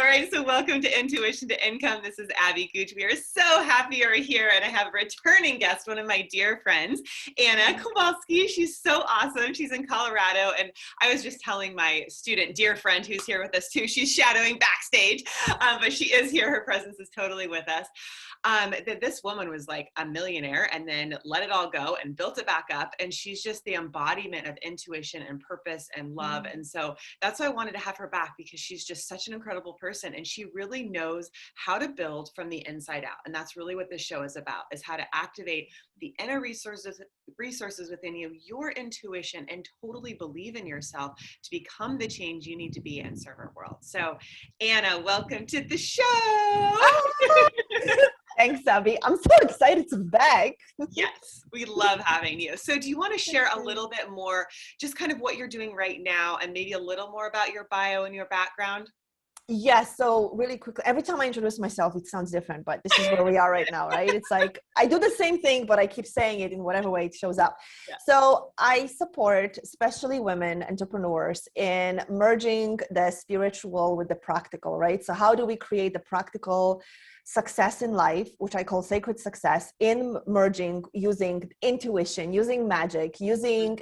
right, so welcome to Intuition to Income. This is Abby Gooch. We are so happy you're here, and I have a returning guest, one of my dear friends, Anna Kowalski. She's so awesome. She's in Colorado, and I was just telling my student, dear friend, who's here with us too, she's shadowing backstage, but she is here. Her presence is totally with us. That this woman was like a millionaire and then let it all go and built it back up. And she's just the embodiment of intuition and purpose and love. And so that's why I wanted to have her back, because she's just such an incredible person. And she really knows how to build from the inside out. And that's really what this show is about, is how to activate the inner resources within you, your intuition, and totally believe in yourself to become the change you need to be and serve our world. So Anna, welcome to the show. Thanks, Abby. I'm so excited to be back. Yes, we love having you. So do you want to share a little bit more, just kind of what you're doing right now, and maybe a little more about your bio and your background? Yes. So really quickly, every time I introduce myself, it sounds different, but this is where we are right now, right? It's like, I do the same thing, but I keep saying it in whatever way it shows up. Yeah. So I support especially women entrepreneurs in merging the spiritual with the practical, right? So how do we create the practical success in life, which I call sacred success, in merging using intuition, using magic, using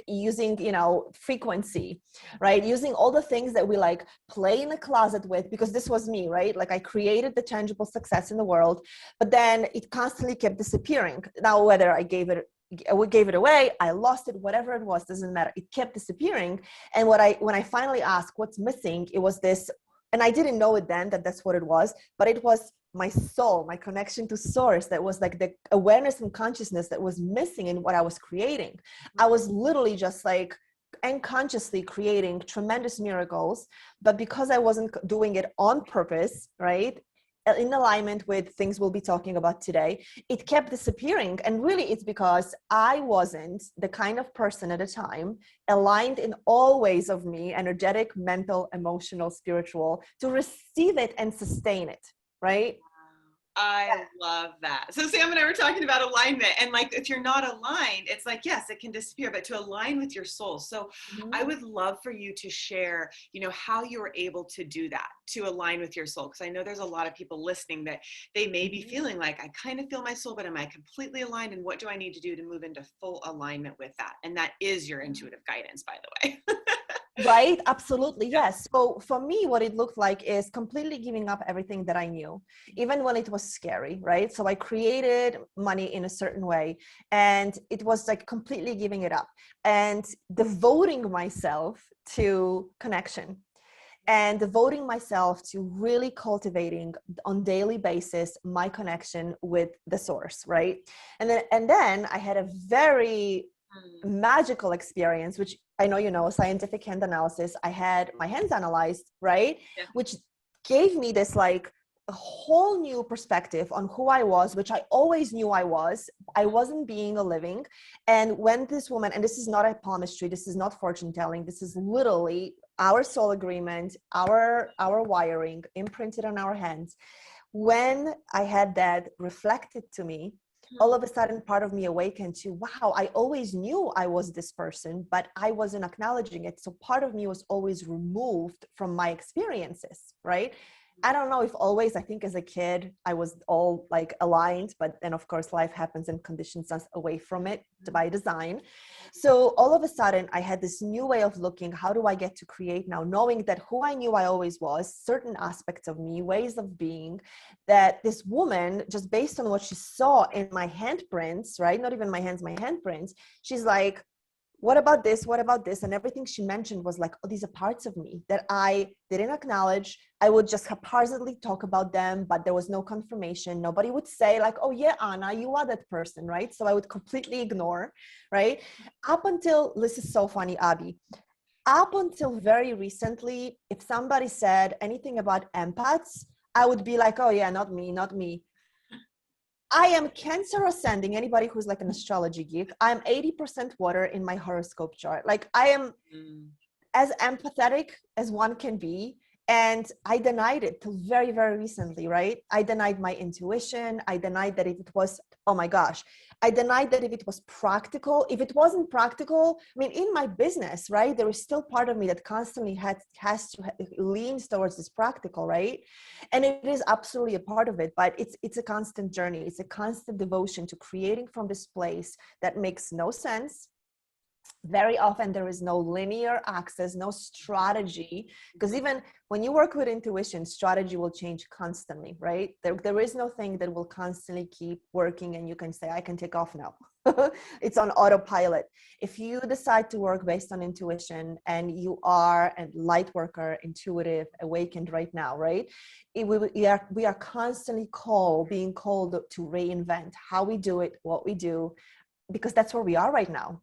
frequency, right? Using all the things that we like play in the closet with, because this was me, right? Like I created the tangible success in the world, but then it constantly kept disappearing. Now, whether I gave it away, I lost it, whatever it was, doesn't matter. It kept disappearing. And when I finally asked what's missing, it was this, and I didn't know it then that that's what it was, but it was my soul, my connection to source. That was like the awareness and consciousness that was missing in what I was creating. I was literally just like unconsciously creating tremendous miracles, but because I wasn't doing it on purpose, right, in alignment with things we'll be talking about today, it kept disappearing. And really it's because I wasn't the kind of person at the time aligned in all ways of me, energetic, mental, emotional, spiritual, to receive it and sustain it, right? I love that. So Sam and I were talking about alignment, and like, if you're not aligned, it's like, yes, it can disappear, but to align with your soul. So I would love for you to share, how you were able to do that, to align with your soul. Because I know there's a lot of people listening that they may be feeling like, I kind of feel my soul, but am I completely aligned? And what do I need to do to move into full alignment with that? And that is your intuitive guidance, by the way. Right? Absolutely. Yes. So for me, what it looked like is completely giving up everything that I knew, even when it was scary, right? So I created money in a certain way, and it was like completely giving it up and devoting myself to connection and devoting myself to really cultivating on daily basis my connection with the source, right? And then I had a very magical experience, which I know, scientific hand analysis. I had my hands analyzed, right? Yeah. Which gave me this like a whole new perspective on who I was, which I always knew I wasn't being a living. And when this woman, and this is not a palmistry, this is not fortune telling, this is literally our soul agreement, our wiring imprinted on our hands. When I had that reflected to me, all of a sudden part of me awakened to, wow, I always knew I was this person, but I wasn't acknowledging it. So part of me was always removed from my experiences, right? I don't know if always, I think as a kid, I was all like aligned, but then of course life happens and conditions us away from it by design. So all of a sudden I had this new way of looking, how do I get to create now, knowing that who I knew I always was, certain aspects of me, ways of being, that this woman, just based on what she saw in my handprints, right? Not even my hands, my handprints, she's like, what about this? What about this? And everything she mentioned was like, oh, these are parts of me that I didn't acknowledge. I would just haphazardly talk about them, but there was no confirmation. Nobody would say like, oh yeah, Anna, you are that person, right? So I would completely ignore, right? Up until, this is so funny, Abby, up until very recently, if somebody said anything about empaths, I would be like, oh yeah, not me, not me. I am Cancer ascending, anybody who's like an astrology geek. I'm 80% water in my horoscope chart. Like I am as empathetic as one can be. And I denied it till very, very recently, right? I denied my intuition. I denied that if it was, oh my gosh, I denied that if it was practical. If it wasn't practical, I mean, in my business, right, there is still part of me that constantly has to leans towards this practical, right? And it is absolutely a part of it, but it's a constant journey. It's a constant devotion to creating from this place that makes no sense. Very often there is no linear access, no strategy, because even when you work with intuition, strategy will change constantly, right? There is no thing that will constantly keep working and you can say, I can take off now. It's on autopilot. If you decide to work based on intuition and you are a light worker, intuitive, awakened right now, right? We are constantly being called to reinvent how we do it, what we do, because that's where we are right now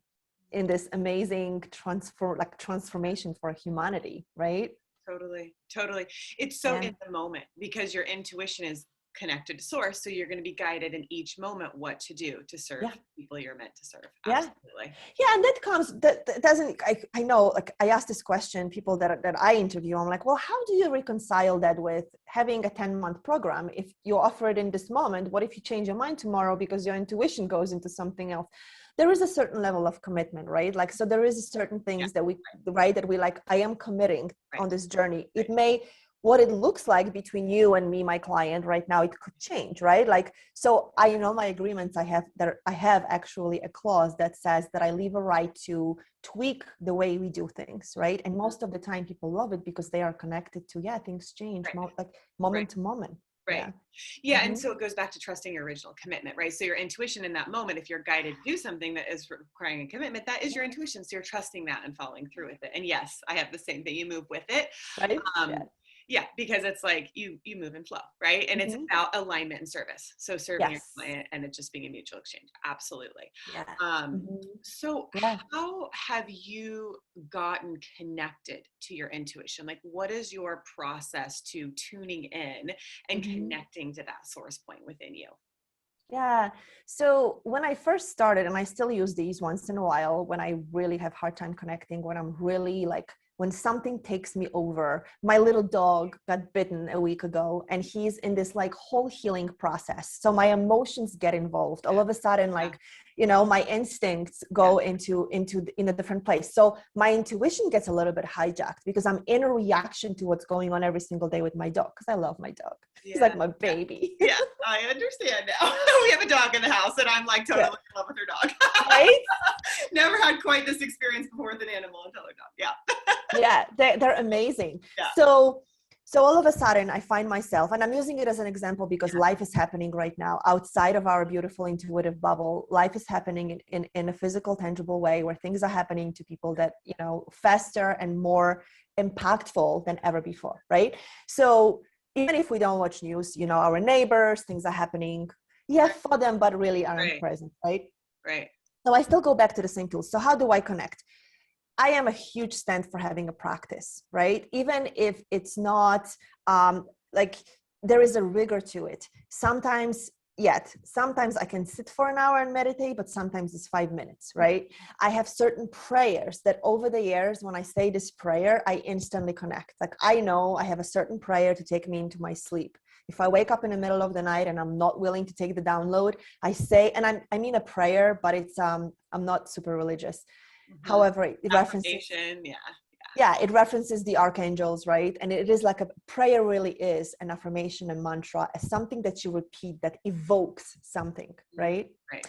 in this amazing transformation for humanity, right? Totally, totally. It's so Yeah. in the moment because your intuition is connected to source. So you're going to be guided in each moment what to do to serve Yeah. people you're meant to serve. Yeah. Absolutely. Yeah. And that doesn't, I know, like I asked this question, people that I interview, I'm like, well, how do you reconcile that with having a 10-month program? If you offer it in this moment, what if you change your mind tomorrow because your intuition goes into something else? There is a certain level of commitment, right? Like, so there is certain things that we, right, that we like, I am committing on this journey. It may, what it looks like between you and me, my client right now, it could change, right? Like, so I know my agreements, I have actually a clause that says that I leave a right to tweak the way we do things, right? And most of the time people love it because they are connected to, things change, like moment to moment. Right. Yeah. And so it goes back to trusting your original commitment, right? So your intuition in that moment, if you're guided to do something that is requiring a commitment, that is your intuition. So you're trusting that and following through with it. And yes, I have the same thing. You move with it. Right. Yeah, because it's like you move and flow, right? And it's about alignment and service. So serving your client and it just being a mutual exchange. Absolutely. So how have you gotten connected to your intuition? Like, what is your process to tuning in and connecting to that source point within you? Yeah. So when I first started, and I still use these once in a while when I really have hard time connecting, when I'm really like, when something takes me over. My little dog got bitten a week ago and he's in this like whole healing process. So my emotions get involved. All of a sudden, like, you know, my instincts go in a different place. So my intuition gets a little bit hijacked because I'm in a reaction to what's going on every single day with my dog. Because I love my dog. He's like my baby. Yeah, I understand now. We have a dog in the house and I'm like totally in love with her dog. Right? Never had quite this experience before with an animal until her dog. Yeah. Yeah, they're amazing. Yeah. So all of a sudden I find myself, and I'm using it as an example because life is happening right now outside of our beautiful intuitive bubble. Life is happening in a physical, tangible way where things are happening to people that, you know, faster and more impactful than ever before, right? So even if we don't watch news, you know, our neighbors, things are happening, for them, but really aren't present, right? Right. So I still go back to the same tools. So how do I connect? I am a huge stand for having a practice, right? Even if it's not like there is a rigor to it. Sometimes I can sit for an hour and meditate, but sometimes it's 5 minutes, right? I have certain prayers that over the years, when I say this prayer, I instantly connect. Like I know I have a certain prayer to take me into my sleep. If I wake up in the middle of the night and I'm not willing to take the download, I say, and I mean a prayer, but it's I'm not super religious. However, it references, it references the archangels, right? And it is like a prayer really is an affirmation and mantra, as something that you repeat that evokes something, right? Right.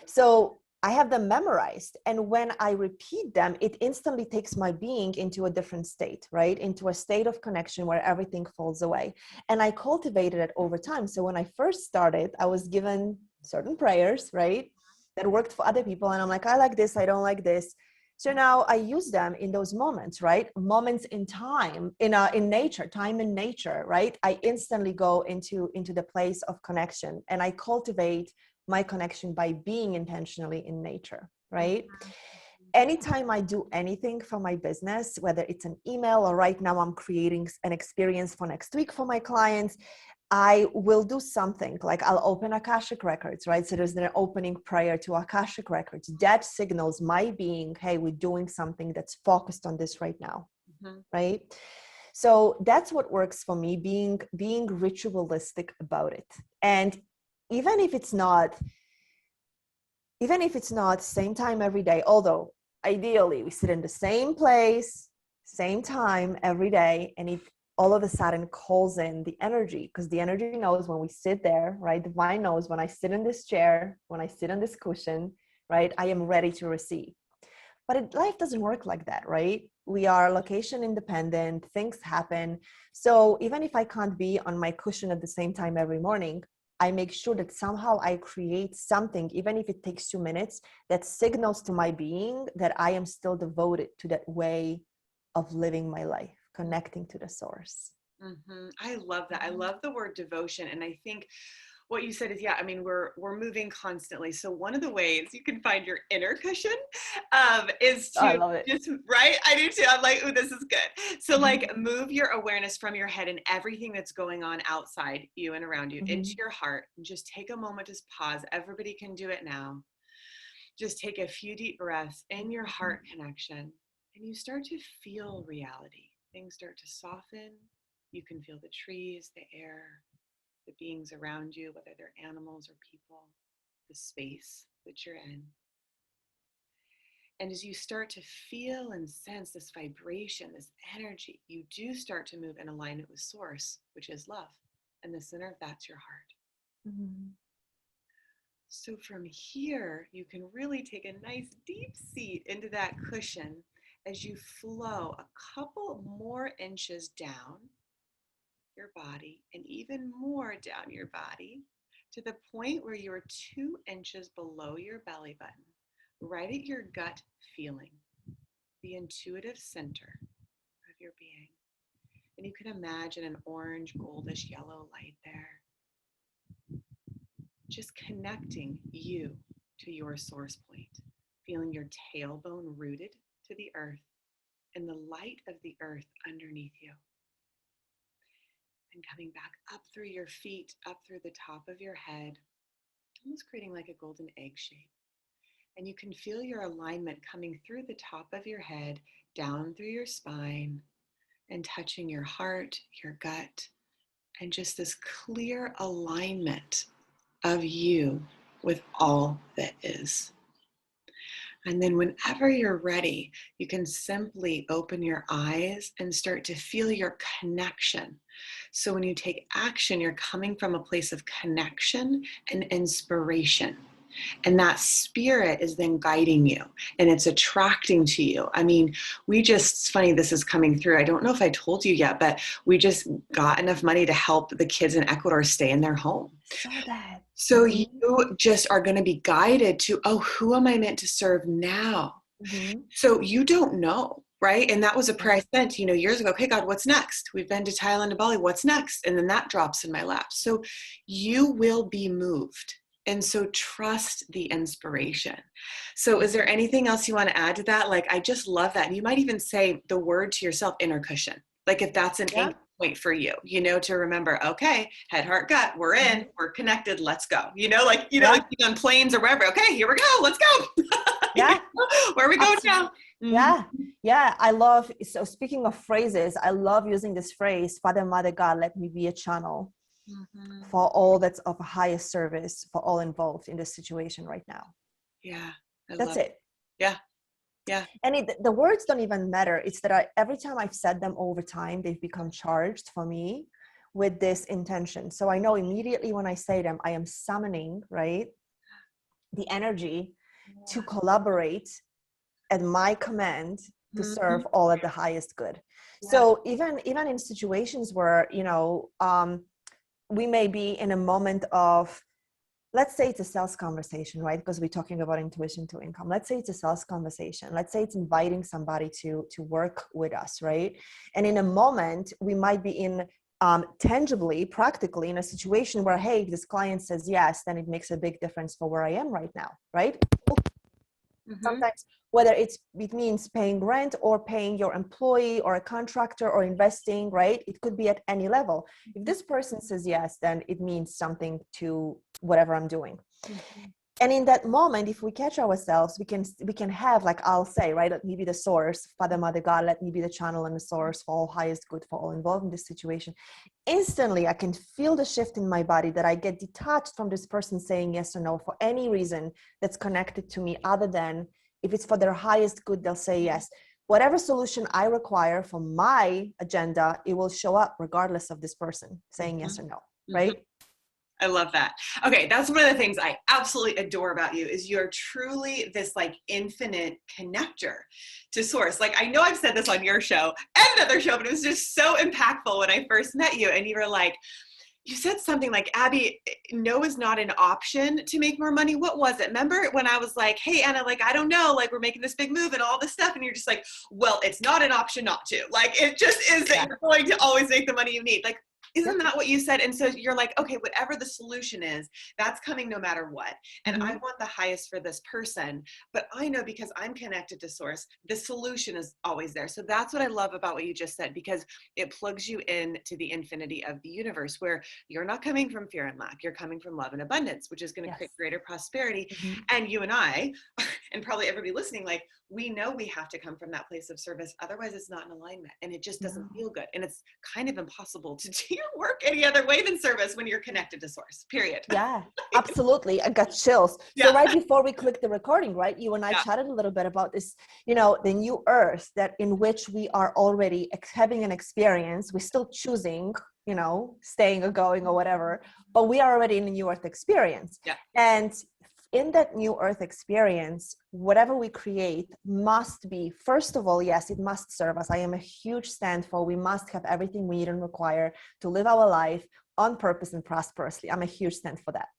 So I have them memorized. And when I repeat them, it instantly takes my being into a different state, right? Into a state of connection where everything falls away. And I cultivated it over time. So when I first started, I was given certain prayers, right? That worked for other people. And I'm like, I like this, I don't like this. So now I use them in those moments, right? Moments in time, in nature, time in nature, right? I instantly go into the place of connection and I cultivate my connection by being intentionally in nature, right? Anytime I do anything for my business, whether it's an email or right now I'm creating an experience for next week for my clients, I will do something like I'll open Akashic Records, right? So there's an opening prayer to Akashic Records. That signals my being, hey, we're doing something that's focused on this right now, right? So that's what works for me, being ritualistic about it. And even if it's not same time every day, although ideally we sit in the same place, same time every day, and it all of a sudden calls in the energy, because the energy knows when we sit there, right? The divine knows when I sit in this chair, when I sit on this cushion, right? I am ready to receive. But life doesn't work like that, right? We are location independent, things happen. So even if I can't be on my cushion at the same time every morning, I make sure that somehow I create something, even if it takes 2 minutes, that signals to my being that I am still devoted to that way of living my life, connecting to the source. I love that. I love the word devotion. And I think what you said is, yeah, I mean, we're moving constantly. So one of the ways you can find your inner cushion is I to love it. just, right? I do too. I'm like, ooh, this is good. So like move your awareness from your head and everything that's going on outside you and around you into your heart, and just take a moment, just pause. Everybody can do it now. Just take a few deep breaths in your heart connection, and you start to feel reality. Things start to soften. You can feel the trees, the air, the beings around you, whether they're animals or people, the space that you're in. And as you start to feel and sense this vibration, this energy, you do start to move in alignment with source, which is love. And the center of that's your heart. So from here, you can really take a nice deep seat into that cushion as you flow a couple more inches down your body and even more down your body to the point where you're 2 inches below your belly button, right at your gut feeling, the intuitive center of your being. And you can imagine an orange, goldish yellow light there, just connecting you to your source point, feeling your tailbone rooted to the earth and the light of the earth underneath you. And coming back up through your feet, up through the top of your head, almost creating like a golden egg shape. And you can feel your alignment coming through the top of your head, down through your spine, and touching your heart, your gut, and just this clear alignment of you with all that is. And then whenever you're ready, you can simply open your eyes and start to feel your connection. So when you take action, you're coming from a place of connection and inspiration. And that spirit is then guiding you and it's attracting to you. I mean, it's funny, this is coming through. I don't know if I told you yet, but we just got enough money to help the kids in Ecuador stay in their home. Saw that. So you just are going to be guided to, oh, who am I meant to serve now? So you don't know, right? And that was a prayer I sent, years ago. Okay, God, what's next? We've been to Thailand and Bali. What's next? And then that drops in my lap. So you will be moved. And so trust the inspiration. So is there anything else you want to add to that? Like, I just love that. And you might even say the word to yourself, inner cushion. Like if that's an anchor point for you, to remember, okay, head, heart, gut, we're in, we're connected, let's go. Like on planes or wherever. Okay, here we go, let's go. Yeah. Where are we going now? Yeah. I love, so speaking of phrases, I love using this phrase, Father, Mother, God, let me be a channel for all that's of highest service for all involved in this situation right now. Yeah. That's it. Yeah. Yeah. And the words don't even matter. It's that every time I've said them over time, they've become charged for me with this intention. So I know immediately when I say them, I am summoning, right, the energy to collaborate at my command to serve all at the highest good. So even in situations where, we may be in a moment of, let's say it's a sales conversation, right? Because we're talking about intuition to income. Let's say it's a sales conversation. Let's say it's inviting somebody to work with us, right? And in a moment, we might be in tangibly, practically in a situation where, hey, if this client says yes, then it makes a big difference for where I am right now, right? Sometimes, whether it means paying rent or paying your employee or a contractor or investing, right? It could be at any level. If this person says yes, then it means something to whatever I'm doing. And in that moment, if we catch ourselves, we can have, like I'll say, right, let me be the source, Father, Mother, God, let me be the channel and the source for all highest good for all involved in this situation. Instantly, I can feel the shift in my body, that I get detached from this person saying yes or no for any reason that's connected to me, other than if it's for their highest good, they'll say yes. Whatever solution I require for my agenda, it will show up regardless of this person saying yes or no, right? I love that. Okay, that's one of the things I absolutely adore about you, is you're truly this like infinite connector to source. Like, I know I've said this on your show and another show, but it was just so impactful when I first met you, and you were like, you said something like, Abby, no is not an option to make more money. What was it? Remember when I was like, hey, Anna, like, I don't know, like, we're making this big move and all this stuff. And you're just like, well, it's not an option not to. Like, it just is that you're going to always make the money you need. Like, isn't that what you said? And so you're like, okay, whatever the solution is, that's coming no matter what. And I want the highest for this person, but I know, because I'm connected to source, the solution is always there. So that's what I love about what you just said, because it plugs you in to the infinity of the universe, where you're not coming from fear and lack. You're coming from love and abundance, which is going to create greater prosperity. And you and I, and probably everybody listening, like, we know we have to come from that place of service. Otherwise, it's not in alignment, and it just doesn't feel good. And it's kind of impossible to do your work any other way than service when you're connected to source, period. Yeah, absolutely. I got chills. So right before we clicked the recording, right, you and I chatted a little bit about this, you know, the new earth that in which we are already having an experience. We're still choosing, you know, staying or going or whatever, but we are already in a new earth experience. And in that new earth experience, whatever we create must be, first of all, yes, it must serve us. I am a huge stand for, we must have everything we need and require to live our life on purpose and prosperously. I'm a huge stand for that.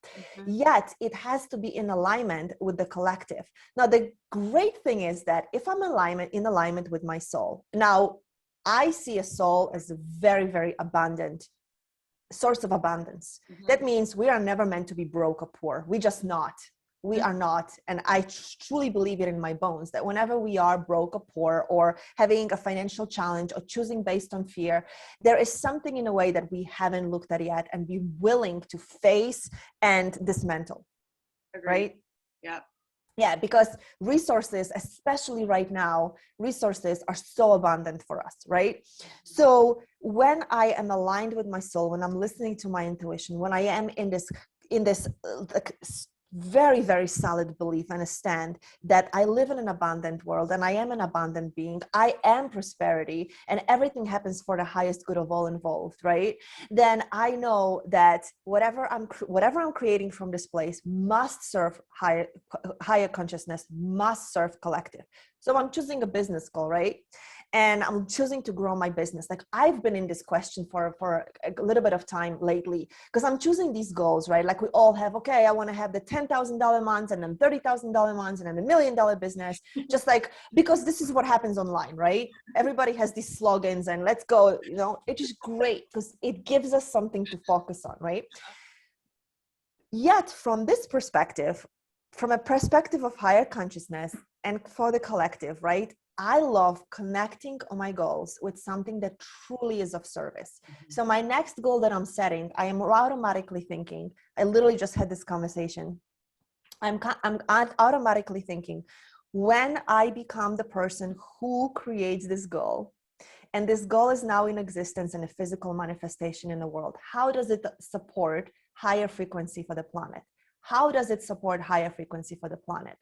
Yet it has to be in alignment with the collective. Now, the great thing is that if I'm in alignment with my soul, now I see a soul as a very, very abundant source of abundance. That means we are never meant to be broke or poor. We just not. We are not. And I truly believe it in my bones that whenever we are broke or poor or having a financial challenge or choosing based on fear, there is something in a way that we haven't looked at yet and be willing to face and dismantle. Right? Yeah, because resources, especially right now, resources are so abundant for us, right? So when I am aligned with my soul, when I'm listening to my intuition, when I am in this very, very solid belief and a stand that I live in an abundant world and I am an abundant being, I am prosperity, and everything happens for the highest good of all involved, right? Then I know that whatever I'm creating from this place must serve higher consciousness, must serve collective. So I'm choosing a business goal, right? And I'm choosing to grow my business. Like, I've been in this question for a little bit of time lately, because I'm choosing these goals, right? Like we all have, okay, I want to have the $10,000 months and then $30,000 months and then $1 million business, just like, because this is what happens online, right? Everybody has these slogans and let's go, you know, it is great because it gives us something to focus on, right? Yet from this perspective, from a perspective of higher consciousness and for the collective, right? I love connecting on my goals with something that truly is of service. So my next goal that I'm setting, I am automatically thinking, I literally just had this conversation. I'm automatically thinking, when I become the person who creates this goal, and this goal is now in existence in a physical manifestation in the world, how does it support higher frequency for the planet? How does it support higher frequency for the planet?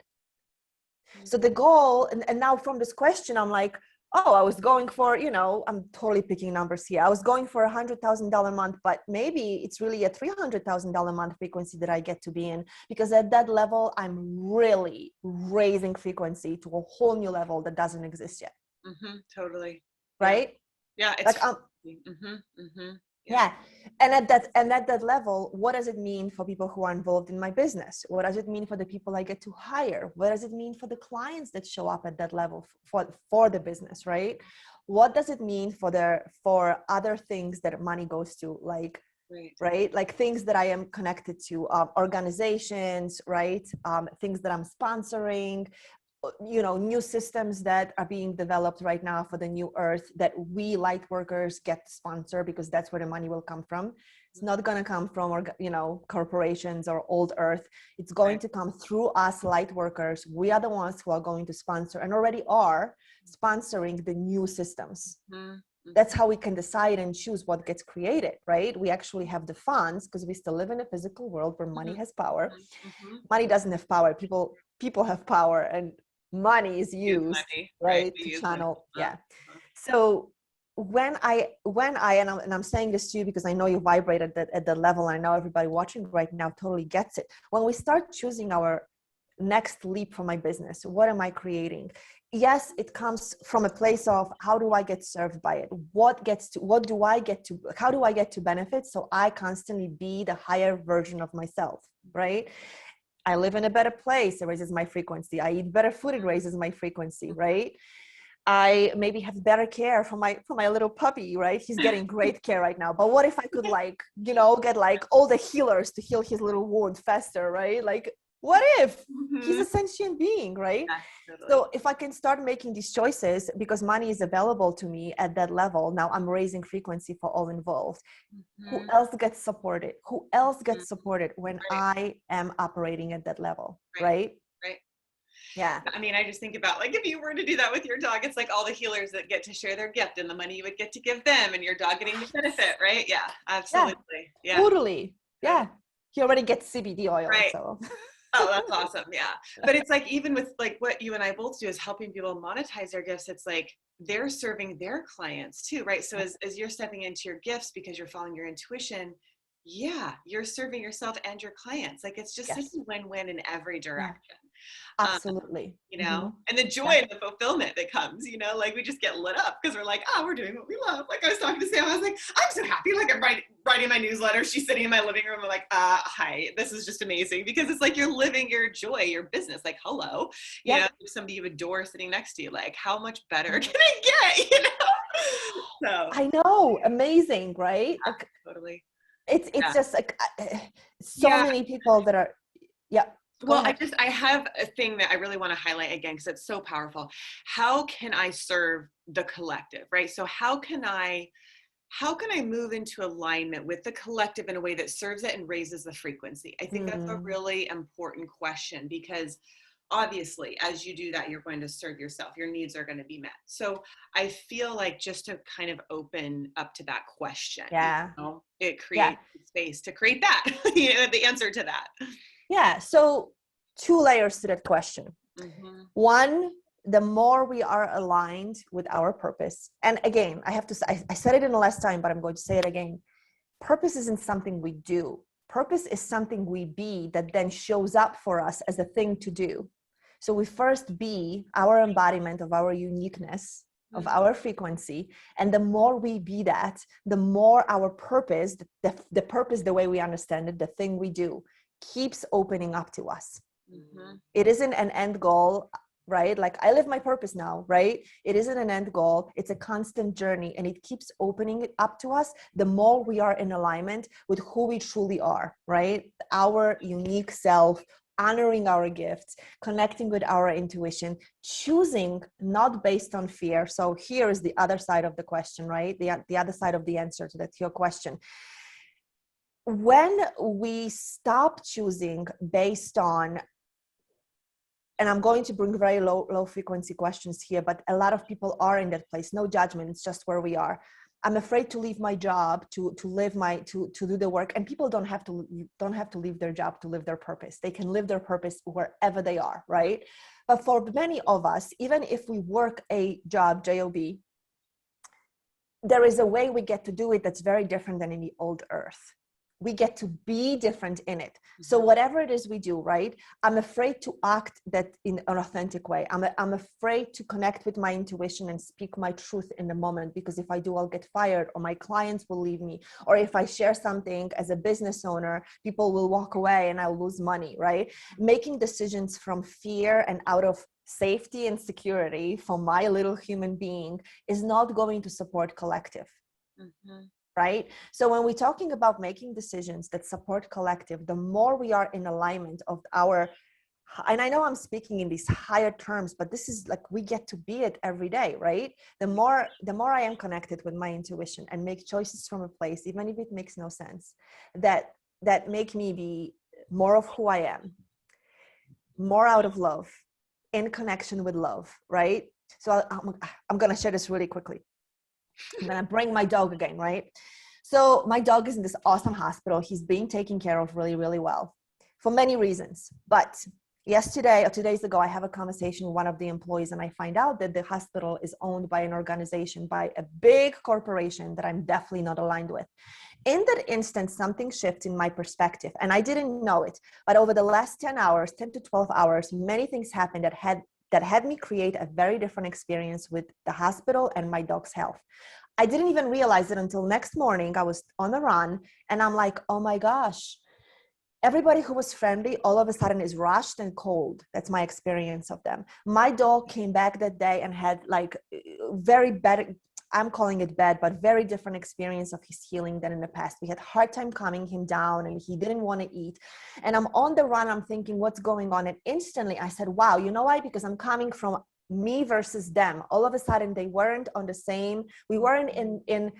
So the goal, and now from this question, I'm like, oh, I was going for, you know, I'm totally picking numbers here. I was going for $100,000 a month, but maybe it's really a $300,000 a month frequency that I get to be in, because at that level, I'm really raising frequency to a whole new level that doesn't exist yet. Totally. Right? Yeah. It's like, yeah. And at that level, what does it mean for people who are involved in my business? What does it mean for the people I get to hire? What does it mean for the clients that show up at that level for the business, right? What does it mean for other things that money goes to, like, right? Like things that I am connected to, organizations, right? Things that I'm sponsoring, new systems that are being developed right now for the new earth that we light workers get to sponsor, because that's where the money will come from. It's not going to come from, corporations or old earth. It's going to come through us light workers. We are the ones who are going to sponsor, and already are sponsoring, the new systems. That's how we can decide and choose what gets created, right? We actually have the funds, because we still live in a physical world where money has power. Money doesn't have power. People have power, and money is used, right, to channel. So when I and I'm saying this to you because I know you vibrated at the level, and I know everybody watching right now totally gets it. When we start choosing our next leap for my business, what am I creating? Yes, it comes from a place of, how do I get served by it? How do I get to benefit, so I constantly be the higher version of myself, right? I live in a better place, it raises my frequency. I eat better food, it raises my frequency, right? I maybe have better care for my little puppy, right? He's getting great care right now. But what if I could get all the healers to heal his little wound faster, right? What if he's a sentient being, right? So if I can start making these choices, because money is available to me at that level, now I'm raising frequency for all involved. Who else gets supported? Who else gets supported when I am operating at that level, right? Yeah. I mean, I just think about, if you were to do that with your dog, it's like all the healers that get to share their gift, and the money you would get to give them, and your dog getting the benefit, right? Yeah, absolutely. Yeah. Totally. Yeah. He already gets CBD oil. Right. So. Oh, that's awesome. Yeah. But it's even with what you and I both do is helping people monetize their gifts. It's they're serving their clients too, right? So as you're stepping into your gifts because you're following your intuition, you're serving yourself and your clients. It's just such a win-win in every direction. Absolutely. And the joy and the fulfillment that comes, we just get lit up because we're we're doing what we love. I was talking to Sam, I was I'm so happy. I'm writing my newsletter. She's sitting in my living room. I'm hi, this is just amazing, because it's you're living your joy, your business. Hello, if somebody you adore sitting next to you, how much better can it get? So I know, amazing, right? Totally. It's just so many people that are, Well, I have a thing that I really want to highlight again, because it's so powerful. How can I serve the collective, right? So how can I move into alignment with the collective in a way that serves it and raises the frequency? I think that's a really important question, because obviously as you do that, you're going to serve yourself. Your needs are going to be met. So I feel just to kind of open up to that question, it creates space to create that, the answer to that. Yeah. So 2 layers to that question. One, the more we are aligned with our purpose. And again, I have to say, I said it in the last time, but I'm going to say it again. Purpose isn't something we do. Purpose is something we be that then shows up for us as a thing to do. So we first be our embodiment of our uniqueness, of our frequency. And the more we be that, the more our purpose, the purpose, the way we understand it, the thing we do, keeps opening up to us. It isn't an end goal, right? I live my purpose now, right? It isn't an end goal. It's a constant journey, and it keeps opening it up to us the more we are in alignment with who we truly are, right? Our unique self, honoring our gifts, connecting with our intuition, choosing not based on fear. So here is the other side of the question, right? The other side of the answer to your question. When we stop choosing based on, and I'm going to bring very low frequency questions here, but a lot of people are in that place. No judgment. It's just where we are. I'm afraid to leave my job to do the work. And people don't have to leave their job to live their purpose. They can live their purpose wherever they are, right? But for many of us, even if we work a job, job, there is a way we get to do it that's very different than in the old earth. We get to be different in it. So whatever it is we do, right? I'm afraid to act that in an authentic way. I'm afraid to connect with my intuition and speak my truth in the moment, because if I do, I'll get fired, or my clients will leave me. Or if I share something as a business owner, people will walk away and I'll lose money, right? Making decisions from fear and out of safety and security for my little human being is not going to support collective. Right? So when we're talking about making decisions that support collective, the more we are in alignment of our and I know I'm speaking in these higher terms, but this is like, we get to be it every day, right? The more I am connected with my intuition and make choices from a place, even if it makes no sense, that make me be more of who I am, more out of love, in connection with love, right? So I'm going to share this really quickly. I'm going to bring my dog again, right? So my dog is in this awesome hospital. He's being taken care of really, really well for many reasons. But yesterday or 2 days ago, I have a conversation with one of the employees, and I find out that the hospital is owned by an organization, by a big corporation that I'm definitely not aligned with. In that instant, something shifted in my perspective, and I didn't know it. But over the last 10 hours, 10 to 12 hours, many things happened that had me create a very different experience with the hospital and my dog's health. I didn't even realize it until next morning. I was on the run, and I'm like, oh my gosh, everybody who was friendly all of a sudden is rushed and cold. That's my experience of them. My dog came back that day and had like very bad, I'm calling it bad, but very different experience of his healing than in the past. We had a hard time calming him down, and he didn't want to eat. And I'm on the run, I'm thinking, what's going on? And instantly I said, wow, you know why? Because I'm coming from me versus them. All of a sudden they weren't on the same, we weren't in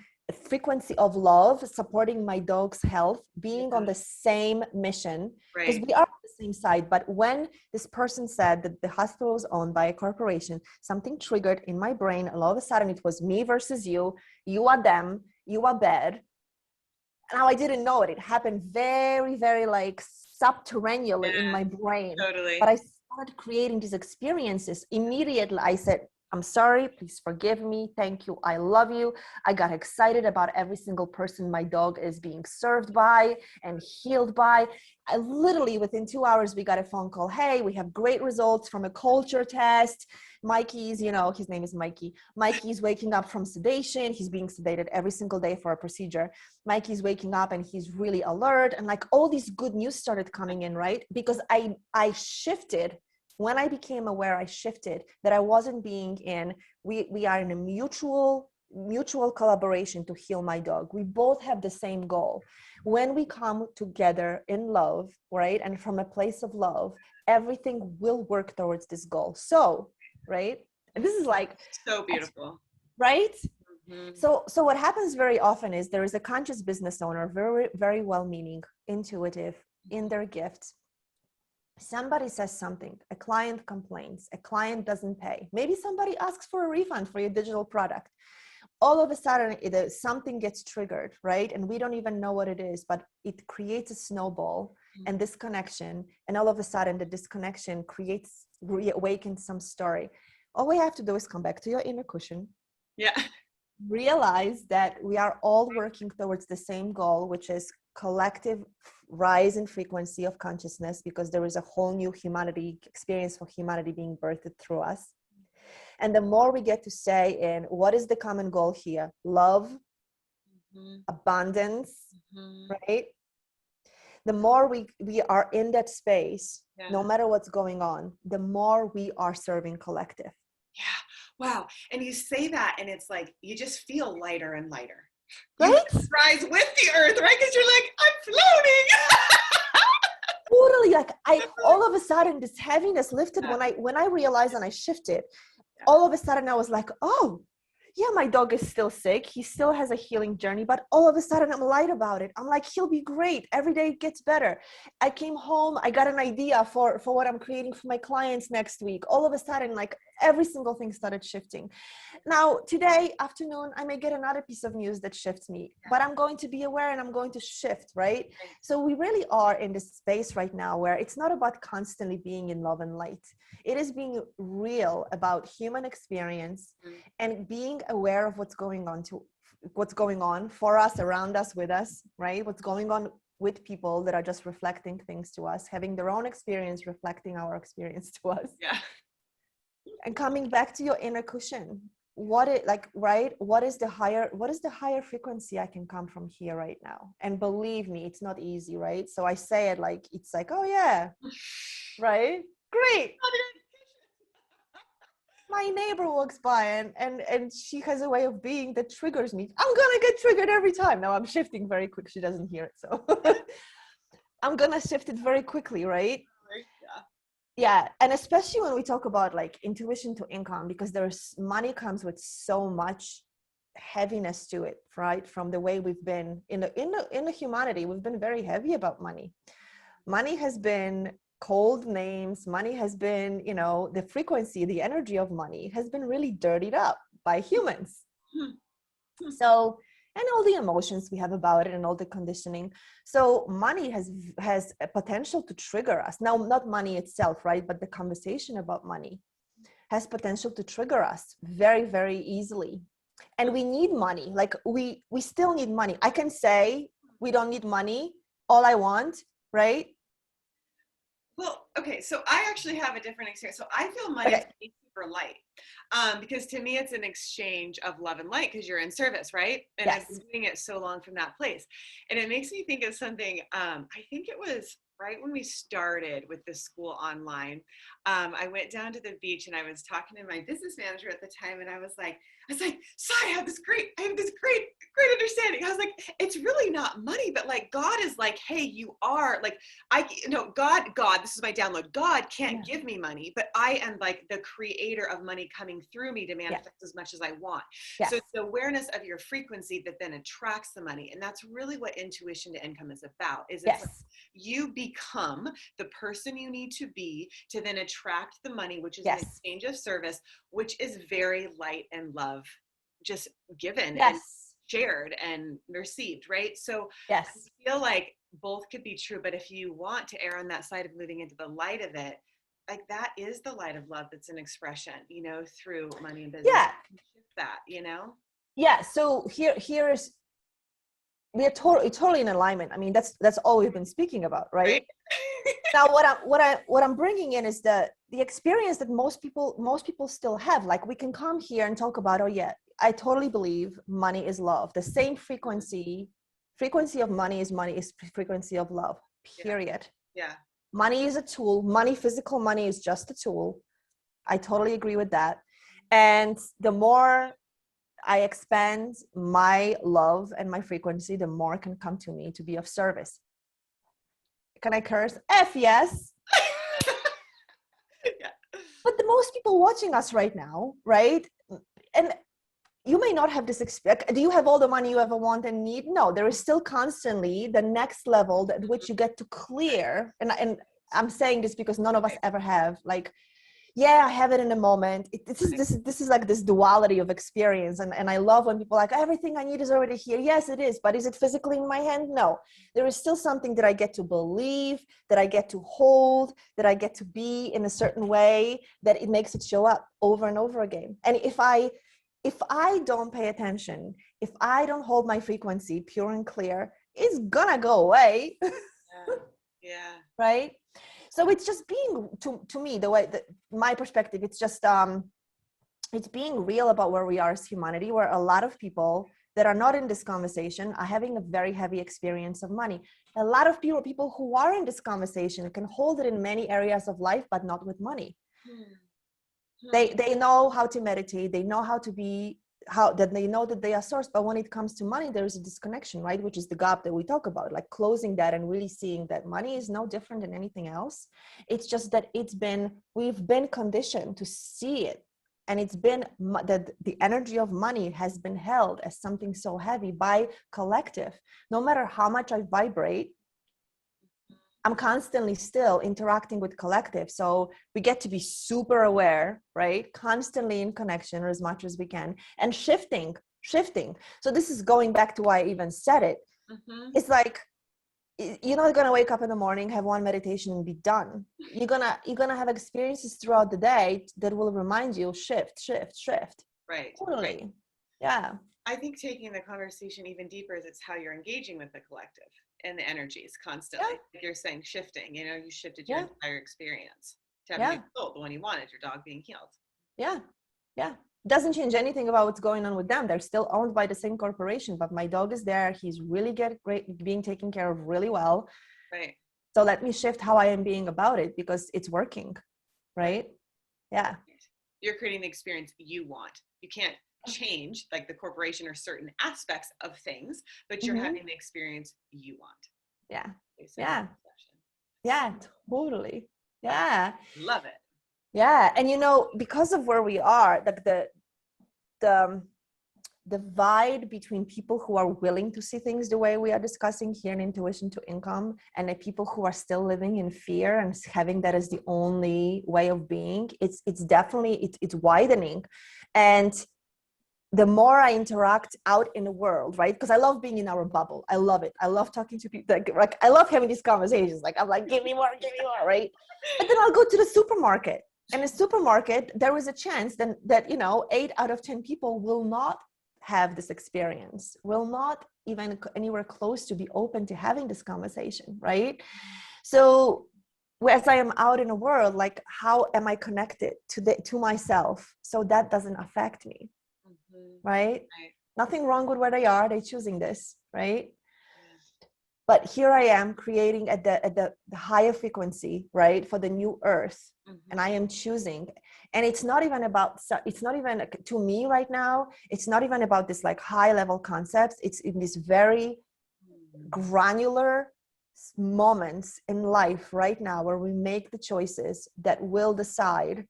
frequency of love, supporting my dog's health, being on the same mission, because we are on the same side. But when this person said that the hospital is owned by a corporation, something triggered in my brain. All of a sudden it was me versus you. You are them, you are bad. Now I didn't know it. It happened very, very like subterraneanly in my brain. Totally. But I started creating these experiences. Immediately I said, I'm sorry, please forgive me. Thank you. I love you. I got excited about every single person my dog is being served by and healed by. I literally, within 2 hours, we got a phone call. Hey, we have great results from a culture test. Mikey's, his name is Mikey. Mikey's waking up from sedation. He's being sedated every single day for a procedure. Mikey's waking up and he's really alert. And like all these good news started coming in, right? Because I shifted. When I became aware, I shifted that I wasn't being in, we are in a mutual collaboration to heal my dog. We both have the same goal. When we come together in love, right? And from a place of love, everything will work towards this goal. So, right? And this is like, so beautiful. Right? Mm-hmm. So what happens very often is there is a conscious business owner, very, very well-meaning, intuitive in their gifts. Somebody says something, a client complains, a client doesn't pay. Maybe somebody asks for a refund for your digital product. All of a sudden, something gets triggered, right? And we don't even know what it is, but it creates a snowball and disconnection. And all of a sudden, the disconnection reawakens some story. All we have to do is come back to your inner cushion. Yeah. Realize that we are all working towards the same goal, which is collective rise in frequency of consciousness, because there is a whole new humanity experience for humanity being birthed through us. And the more we get to say in what is the common goal here, love, abundance, right? The more we are in that space, no matter what's going on, the more we are serving collective. Yeah. Wow. And you say that and it's like, you just feel lighter and lighter. Right? You rise with the earth, right? Because you're like, I'm floating. Totally. Like all of a sudden this heaviness lifted when I realized and I shifted. All of a sudden I was like, oh, yeah, my dog is still sick. He still has a healing journey, but all of a sudden I'm light about it. I'm like, he'll be great. Every day it gets better. I came home. I got an idea for what I'm creating for my clients next week. All of a sudden, like every single thing started shifting. Now, today afternoon, I may get another piece of news that shifts me, but I'm going to be aware and I'm going to shift, right? So we really are in this space right now where it's not about constantly being in love and light. It is being real about human experience and being aware of what's going on for us, around us, with us, right? What's going on with people that are just reflecting things to us, having their own experience, reflecting our experience to us. Yeah. And coming back to your inner cushion, what is the higher frequency I can come from here right now? And believe me, it's not easy, right? So I say it like, it's like, oh yeah, right? Great. My neighbor walks by and she has a way of being that triggers me. I'm gonna get triggered every time. Now I'm shifting very quick. She doesn't hear it, so I'm gonna shift it very quickly, right? Yeah. Yeah, and especially when we talk about like intuition to income, because there's money comes with so much heaviness to it, right? From the way we've been in the humanity, we've been very heavy about money. Money has been cold names. Money has been, the frequency, the energy of money has been really dirtied up by humans. So, and all the emotions we have about it and all the conditioning. So money has a potential to trigger us. Now, not money itself, right? But the conversation about money has potential to trigger us very, very easily. And we need money. Like we still need money. I can say we don't need money all I want, right? Well, okay, so I actually have a different experience. So I feel money to be super light, because to me it's an exchange of love and light because you're in service, right? And Yes. I've been doing it so long from that place. And it makes me think of something, I think it was right when we started with the school online. I went down to the beach and I was talking to my business manager at the time, and I was like, Sai, I have this great understanding. I was like, it's really not money, but like God is like, hey, you are like, God, this is my download. God can't give me money, but I am like the creator of money coming through me to manifest as much as I want. Yes. So it's the awareness of your frequency that then attracts the money. And that's really what intuition to income is about, is it's like you become the person you need to be to then attract the money, which is an exchange of service, which is very light and love, just given and shared and received, right? So I feel like both could be true, but if you want to err on that side of moving into the light of it, like that is the light of love that's an expression, through money and business. That, So here's, we are totally in alignment. I mean, that's all we've been speaking about, right? Now, what I'm bringing in is the experience that most people still have. Like we can come here and talk about, oh yeah, I totally believe money is love. The same frequency of money is frequency of love. Period. Yeah. Money is a tool. Physical money is just a tool. I totally agree with that. And the more I expand my love and my frequency, the more can come to me to be of service. Can I curse? F yes. But the most people watching us right now, right? And you may not have this experience. Do you have all the money you ever want and need? No, there is still constantly the next level at which you get to clear. And I'm saying this because none of us ever have. Like, yeah, I have it in a moment. This is like this duality of experience. And I love when people are like, everything I need is already here. Yes, it is. But is it physically in my hand? No. There is still something that I get to believe, that I get to hold, that I get to be in a certain way, that it makes it show up over and over again. And if I don't pay attention, if I don't hold my frequency pure and clear, it's gonna go away. Yeah. Right? So it's just being, to me, the way that my perspective, it's just it's being real about where we are as humanity, where a lot of people that are not in this conversation are having a very heavy experience of money. A lot of people who are in this conversation can hold it in many areas of life, but not with money. They know how to meditate. They know how to be, they know that they are sourced. But when it comes to money, there is a disconnection, right? Which is the gap that we talk about, like closing that and really seeing that money is no different than anything else. It's just that we've been conditioned to see it. And it's been that the energy of money has been held as something so heavy by collective. No matter how much I vibrate, I'm constantly still interacting with collective. So we get to be super aware, right? Constantly in connection as much as we can and shifting. So this is going back to why I even said it. It's like, you're not going to wake up in the morning, have one meditation and be done. You're going to have experiences throughout the day that will remind you, shift. Right. Totally. Right. Yeah. I think taking the conversation even deeper is it's how you're engaging with the collective and the energies constantly. Yeah. Like you're saying shifting, you shifted your entire experience to having sold the one you wanted, your dog being healed. Yeah. Doesn't change anything about what's going on with them. They're still owned by the same corporation, but my dog is there. He's really being taken care of really well. Right. So let me shift how I am being about it because it's working. Right. Yeah. You're creating the experience you want. You can't change like the corporation or certain aspects of things, but you're having the experience you want. Yeah. Totally. Yeah. Love it. Yeah. And because of where we are, like the divide between people who are willing to see things the way we are discussing here in Intuition to Income, and the people who are still living in fear and having that as the only way of being, it's definitely it's widening. And the more I interact out in the world, right? Because I love being in our bubble. I love it. I love talking to people. Like I love having these conversations. Like I'm like, give me more, right? And then I'll go to the supermarket. And the supermarket, there is a chance that 8 out of 10 people will not have this experience, will not even anywhere close to be open to having this conversation, right? So as I am out in the world, like how am I connected to myself so that doesn't affect me? Right? Nothing wrong with where they are. They're choosing this, right? But here I am creating at the higher frequency, right, for the new earth. And I am choosing. And it's not even to me right now, it's not even about this like high level concepts. It's in this very granular moments in life right now where we make the choices that will decide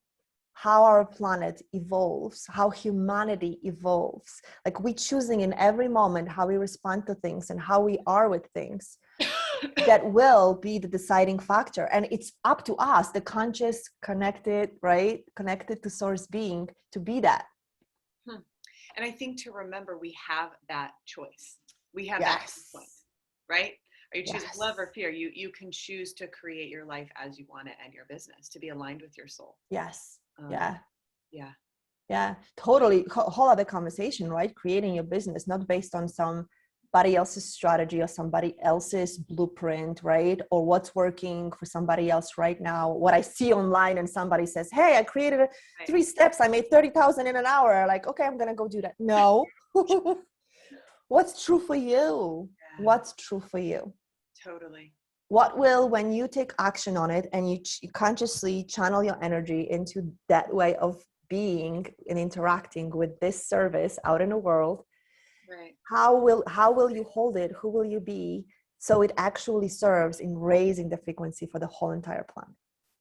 how our planet evolves, how humanity evolves. Like we're choosing in every moment how we respond to things and how we are with things. That will be the deciding factor. And it's up to us, the conscious, connected, right? Connected to source being, to be that. And I think to remember we have that choice. We have Yes. that point, right? Are you choosing Yes. love or fear? You can choose to create your life as you want it and your business to be aligned with your soul. Yes. Yeah. Yeah, totally. Whole other conversation, right? Creating your business, not based on somebody else's strategy or somebody else's blueprint, right? Or what's working for somebody else right now. What I see online and somebody says, hey, I created 3 steps. I made 30,000 in an hour. Like, okay, I'm going to go do that. No. What's true for you? Yeah. What's true for you? Totally. What will, when you take action on it and you consciously channel your energy into that way of being and interacting with this service out in the world, right? How will you hold it? Who will you be? So it actually serves in raising the frequency for the whole entire planet.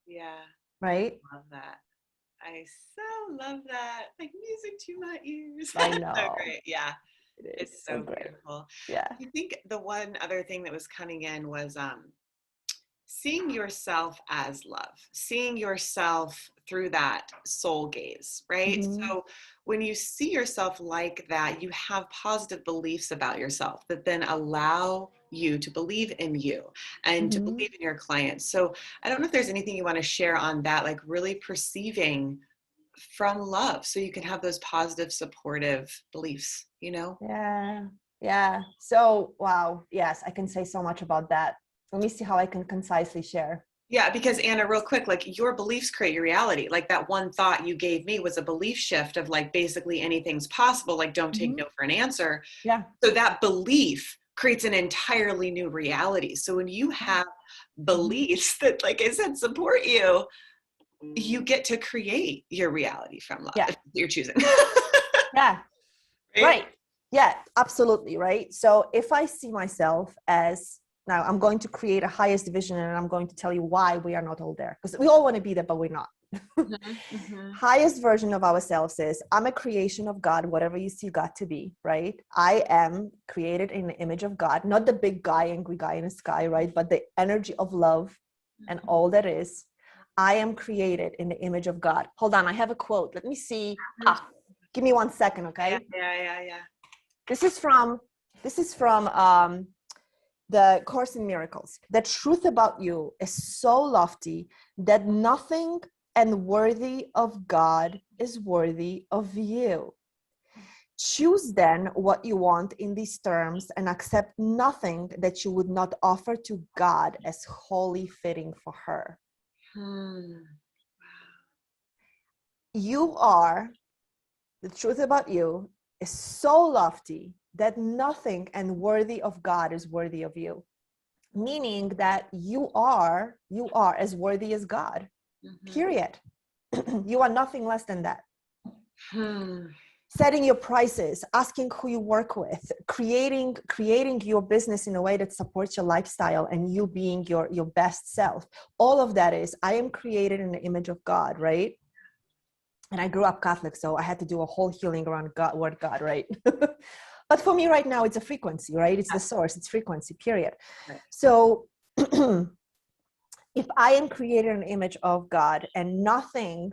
Yeah. Right? I love that. I so love that. Like music to my ears. I know. So great. Yeah. It's so great. Beautiful. Yeah. I think the one other thing that was coming in was seeing yourself as love, seeing yourself through that soul gaze, right? Mm-hmm. So when you see yourself like that, you have positive beliefs about yourself that then allow you to believe in you and to believe in your clients. So I don't know if there's anything you want to share on that, like really perceiving from love so you can have those positive, supportive beliefs, Yeah. So, wow. Yes, I can say so much about that. Let me see how I can concisely share. Yeah, because Anna, real quick, like your beliefs create your reality. Like that one thought you gave me was a belief shift of like basically anything's possible, like don't take no for an answer. Yeah. So that belief creates an entirely new reality. So when you have beliefs that, like I said, support you, you get to create your reality from love. Yeah. You're choosing. Yeah. Right. Yeah, absolutely. Right. So if I see myself as, now I'm going to create a highest vision and I'm going to tell you why we are not all there, because we all want to be there, but we're not. Highest version of ourselves is, I'm a creation of God, whatever you see God to be, right? I am created in the image of God, not the big guy, angry guy in the sky, right? But the energy of love and all that is. I am created in the image of God. Hold on, I have a quote. Let me see. Give me 1 second, okay? Yeah. This is from the Course in Miracles. The truth about you is so lofty that nothing and worthy of God is worthy of you. Choose then what you want in these terms and accept nothing that you would not offer to God as wholly fitting for her. You are, the truth about you is so lofty that nothing and worthy of God is worthy of you. Meaning that you are as worthy as God, period. You are nothing less than that. setting your prices, asking who you work with, creating your business in a way that supports your lifestyle and you being your best self. All of that is, I am created in the image of God, right? And I grew up Catholic, so I had to do a whole healing around God, word God, right? But for me right now, it's a frequency, right? It's the source, it's frequency, period. Right. So if I am created in an image of God, and nothing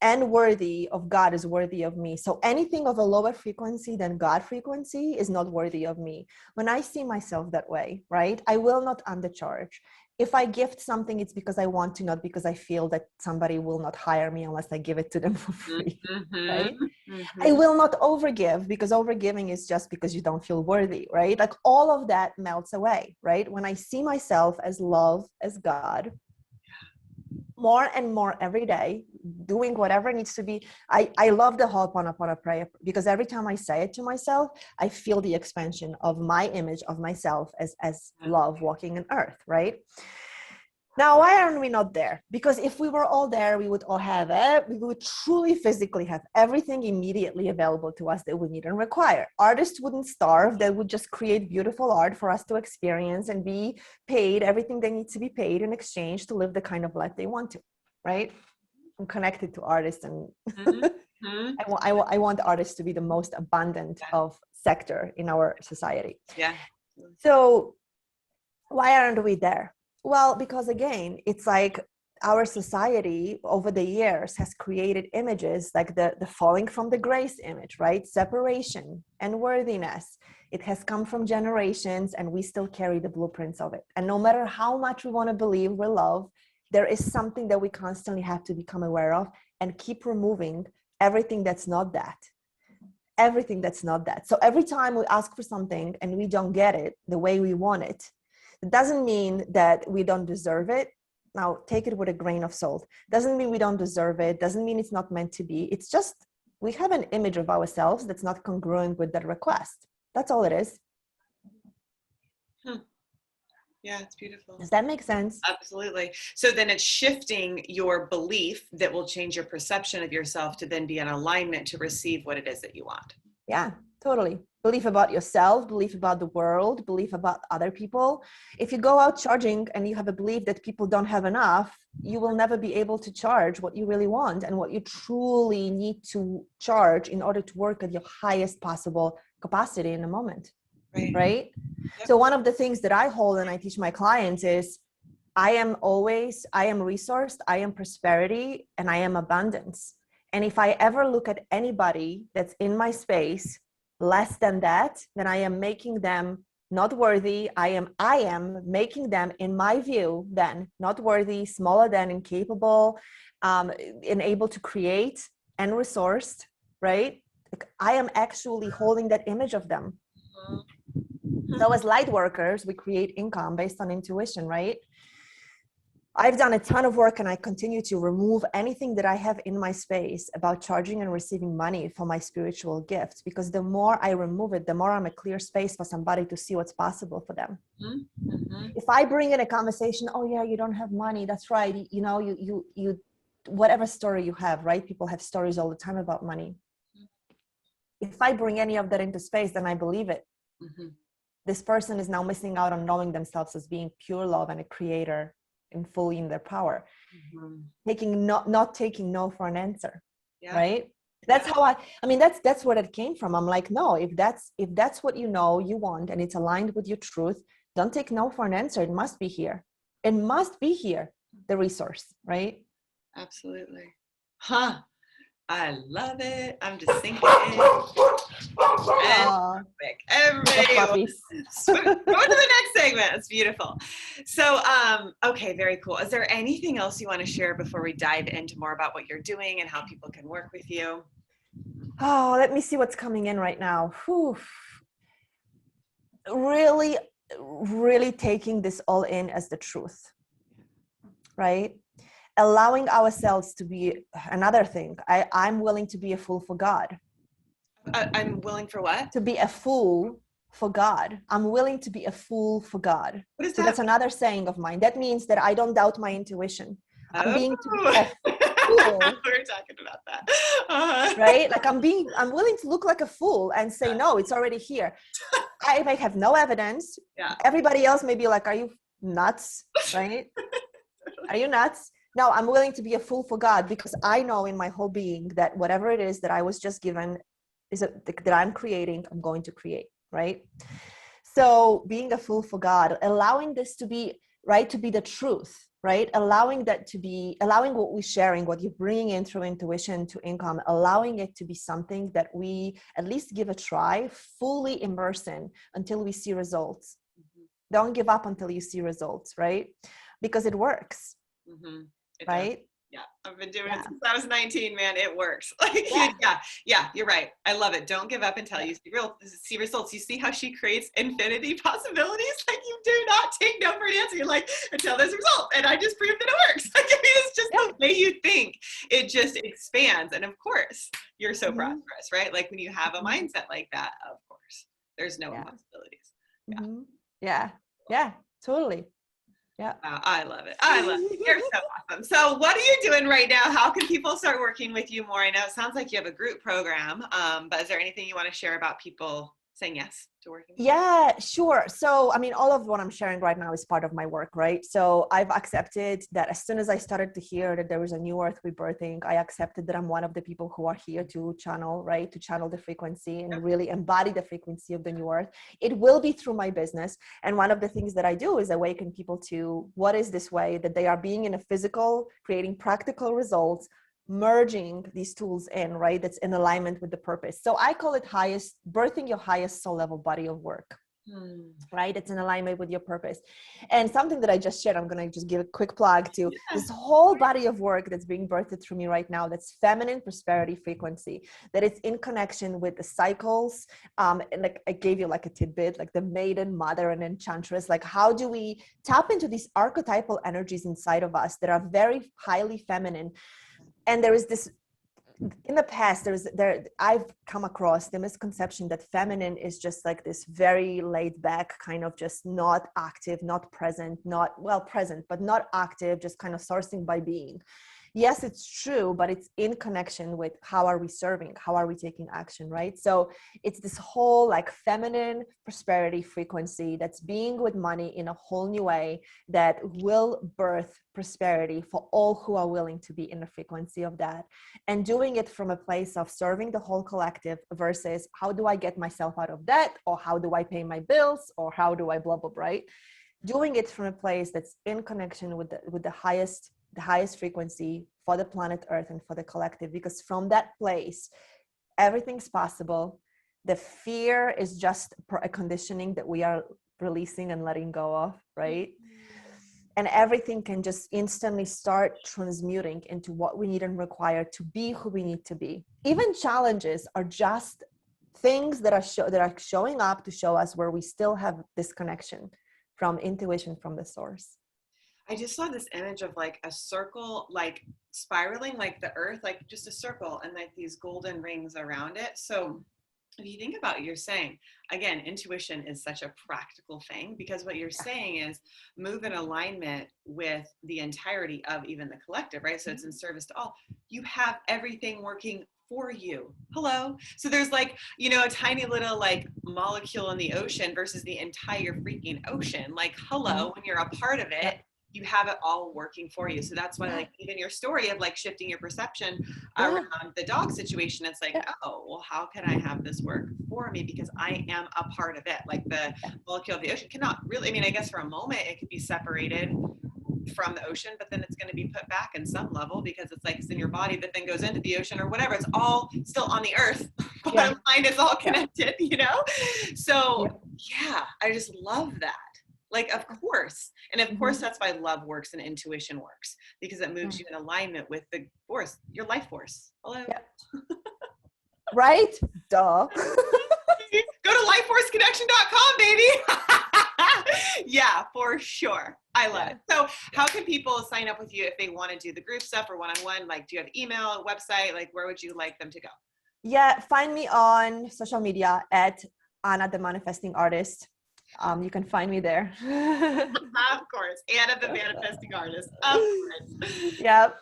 and worthy of God is worthy of me. So anything of a lower frequency than God frequency is not worthy of me. When I see myself that way, right, I will not undercharge. If I gift something, it's because I want to, not because I feel that somebody will not hire me unless I give it to them for free, right? I will not overgive, because overgiving is just because you don't feel worthy, right? Like all of that melts away, right? When I see myself as love, as God, more and more every day, doing whatever needs to be. I love the Ho'oponopono prayer, because every time I say it to myself, I feel the expansion of my image of myself as love walking in earth, right? Now, why aren't we not there? Because if we were all there, we would all have it. We would truly physically have everything immediately available to us that we need and require. Artists wouldn't starve. They would just create beautiful art for us to experience and be paid everything they need to be paid in exchange to live the kind of life they want to, right? I'm connected to artists, and I want artists to be the most abundant of sector in our society. Yeah. So why aren't we there? Well, because again, it's like our society over the years has created images like the falling from the grace image, right? Separation and worthiness. It has come from generations, and we still carry the blueprints of it. And no matter how much we want to believe we're loved, there is something that we constantly have to become aware of and keep removing everything that's not that. Everything that's not that. So every time we ask for something and we don't get it the way we want it, it doesn't mean that we don't deserve it. Now, take it with a grain of salt. Doesn't mean we don't deserve it. Doesn't mean it's not meant to be. It's just we have an image of ourselves that's not congruent with that request. That's all it is. Yeah, it's beautiful. Does that make sense? Absolutely. So then it's shifting your belief that will change your perception of yourself to then be in alignment to receive what it is that you want. Yeah, totally. Belief about yourself, belief about the world, belief about other people. If you go out charging and you have a belief that people don't have enough, you will never be able to charge what you really want and what you truly need to charge in order to work at your highest possible capacity in the moment. Right? Yep. So one of the things that I hold and I teach my clients is I am resourced, I am prosperity, and I am abundance. And if I ever look at anybody that's in my space less than that, then I am making them not worthy. I am making them, in my view, then not worthy, smaller than, incapable, unable to create and resourced, right? Like I am actually holding that image of them. So as light workers, we create income based on intuition, right? I've done a ton of work and I continue to remove anything that I have in my space about charging and receiving money for my spiritual gifts, because the more I remove it, the more I'm a clear space for somebody to see what's possible for them. Mm-hmm. If I bring in a conversation, oh yeah, you don't have money. That's right. You know, you, whatever story you have, right? People have stories all the time about money. If I bring any of that into space, then I believe it. Mm-hmm. This person is now missing out on knowing themselves as being pure love and a creator and fully in their power. Mm-hmm. Not taking no for an answer. Yeah. Right? That's how I mean, that's where that came from. I'm like, no, if that's what you know you want and it's aligned with your truth, don't take no for an answer. It must be here. It must be here, the resource, right? Absolutely. Huh. I love it. I'm just thinking it. Everybody go to the next segment. It's beautiful. So, okay, very cool. Is there anything else you want to share before we dive into more about what you're doing and how people can work with you? Oh, let me see what's coming in right now. Whew. Really, really taking this all in as the truth, right? Allowing ourselves to be another thing. I'm willing to be a fool for God. I'm willing for what? To be a fool for God. I'm willing to be a fool for God. What is so that? That's another saying of mine. That means that I don't doubt my intuition. I'm being to be fool. We're talking about that. Right? Like I'm willing to look like a fool and say, no, it's already here. I may have no evidence. Yeah. Everybody else may be like, are you nuts? Right? Are you nuts? No, I'm willing to be a fool for God, because I know in my whole being that whatever it is that I was just given that I'm creating, I'm going to create, right? So being a fool for God, allowing this to be, right, to be the truth, right? Allowing what we're sharing, what you're bringing in through intuition to income, allowing it to be something that we at least give a try, fully immerse in until we see results. Mm-hmm. Don't give up until you see results, right? Because it works. Mm-hmm. Right? Yeah, I've been doing it since I was 19, man. It works. Like, yeah, you're right. I love it. Don't give up until you see results. You see how she creates infinity possibilities? Like, you do not take no for an answer. You're like, until there's a result. And I just proved that it works. Like, I mean, it's just the way you think. It just expands. And of course, you're so prosperous, right? Like, when you have a mindset like that, of course, there's no impossibilities. Yeah. Yeah, totally. Yeah. I love it. I love it. You're so awesome. So what are you doing right now? How can people start working with you more? I know it sounds like you have a group program, but is there anything you want to share about people saying yes to working? Yeah, sure. So, I mean, all of what I'm sharing right now is part of my work, right? So I've accepted that as soon as I started to hear that there was a new earth rebirthing, I accepted that I'm one of the people who are here to channel, right? To channel the frequency and really embody the frequency of the new earth. It will be through my business. And one of the things that I do is awaken people to what is this way that they are being in a physical, creating practical results, merging these tools in, right? That's in alignment with the purpose. So I call it birthing your highest soul level body of work, right? It's in alignment with your purpose. And something that I just shared, I'm going to just give a quick plug to this whole body of work that's being birthed through me right now. That's feminine prosperity frequency, that it's in connection with the cycles. And like I gave you like a tidbit, like the maiden, mother, and enchantress. Like, how do we tap into these archetypal energies inside of us that are very highly feminine? And there is this, in the past, I've come across the misconception that feminine is just like this very laid back, kind of just not active, not present, present, but not active, just kind of sourcing by being. Yes, it's true, but it's in connection with how are we serving? How are we taking action, right? So it's this whole like feminine prosperity frequency that's being with money in a whole new way that will birth prosperity for all who are willing to be in the frequency of that, and doing it from a place of serving the whole collective versus how do I get myself out of debt, or how do I pay my bills, or how do I blah, blah, right? Doing it from a place that's in connection with the highest frequency for the planet Earth and for the collective, because from that place, everything's possible. The fear is just a conditioning that we are releasing and letting go of, right? And everything can just instantly start transmuting into what we need and require to be who we need to be. Even challenges are just things that are showing up to show us where we still have disconnection from intuition, from the source. I just saw this image of like a circle, like spiraling, like the earth, like just a circle, and like these golden rings around it. So if you think about what you're saying, again, intuition is such a practical thing, because what you're saying is move in alignment with the entirety of even the collective, right? So it's in service to all. You have everything working for you. Hello. So there's like, a tiny little like molecule in the ocean versus the entire freaking ocean. Like, hello, when you're a part of it, you have it all working for you. So that's why, like, even your story of like shifting your perception around the dog situation, it's like, oh, well, how can I have this work for me? Because I am a part of it. Like the molecule of the ocean cannot really, I guess for a moment it could be separated from the ocean, but then it's going to be put back in some level, because it's like it's in your body that then goes into the ocean or whatever. It's all still on the earth. Bottom line is all connected, So I just love that. Like, of course. And of course, that's why love works and intuition works, because it moves you in alignment with the force, your life force. Hello. Yeah. Right? Duh. Go to lifeforceconnection.com, baby. Yeah, for sure. I love it. So how can people sign up with you if they want to do the group stuff or one-on-one? Like, do you have email, website? Like, where would you like them to go? Yeah, find me on social media at Anna the Manifesting Artist. You can find me there. Of course. Anna the Manifesting Artist. Of course.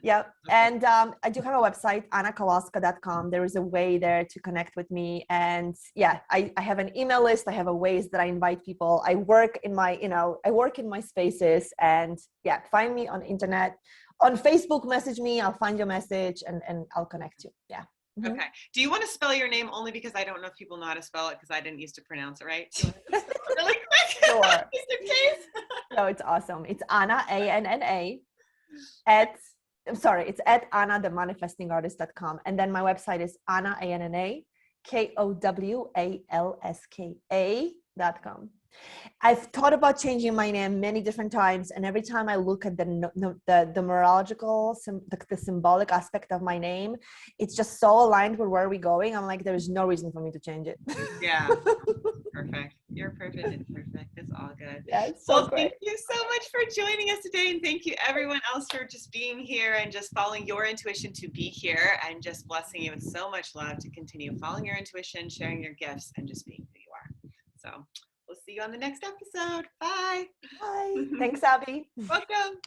Yep. And I do have a website, annakowalska.com. There is a way there to connect with me. And yeah, I have an email list. I have a ways that I invite people. I work in my, I work in my spaces, and yeah, find me on internet. On Facebook, message me. I'll find your message and I'll connect you. Yeah. Mm-hmm. Okay. Do you want to spell your name only because I don't know if people know how to spell it because I didn't used to pronounce it right? Do you want to spell it really quick? Sure. Just in case. No, it's awesome. It's Anna, ANNA, it's at annathemanifestingartist.com. And then my website is Anna, ANNA, KOWALSKA.com. I've thought about changing my name many different times, and every time I look at the numerological, the symbolic aspect of my name, it's just so aligned with where we're going. I'm like, there's no reason for me to change it. Yeah. Perfect. You're perfect and perfect. It's all good. Yeah, it's so great. Thank you so much for joining us today. And thank you everyone else for just being here and just following your intuition to be here, and just blessing you with so much love to continue following your intuition, sharing your gifts, and just being who you are. So we'll see you on the next episode. Bye. Bye. Thanks, Abby. Welcome.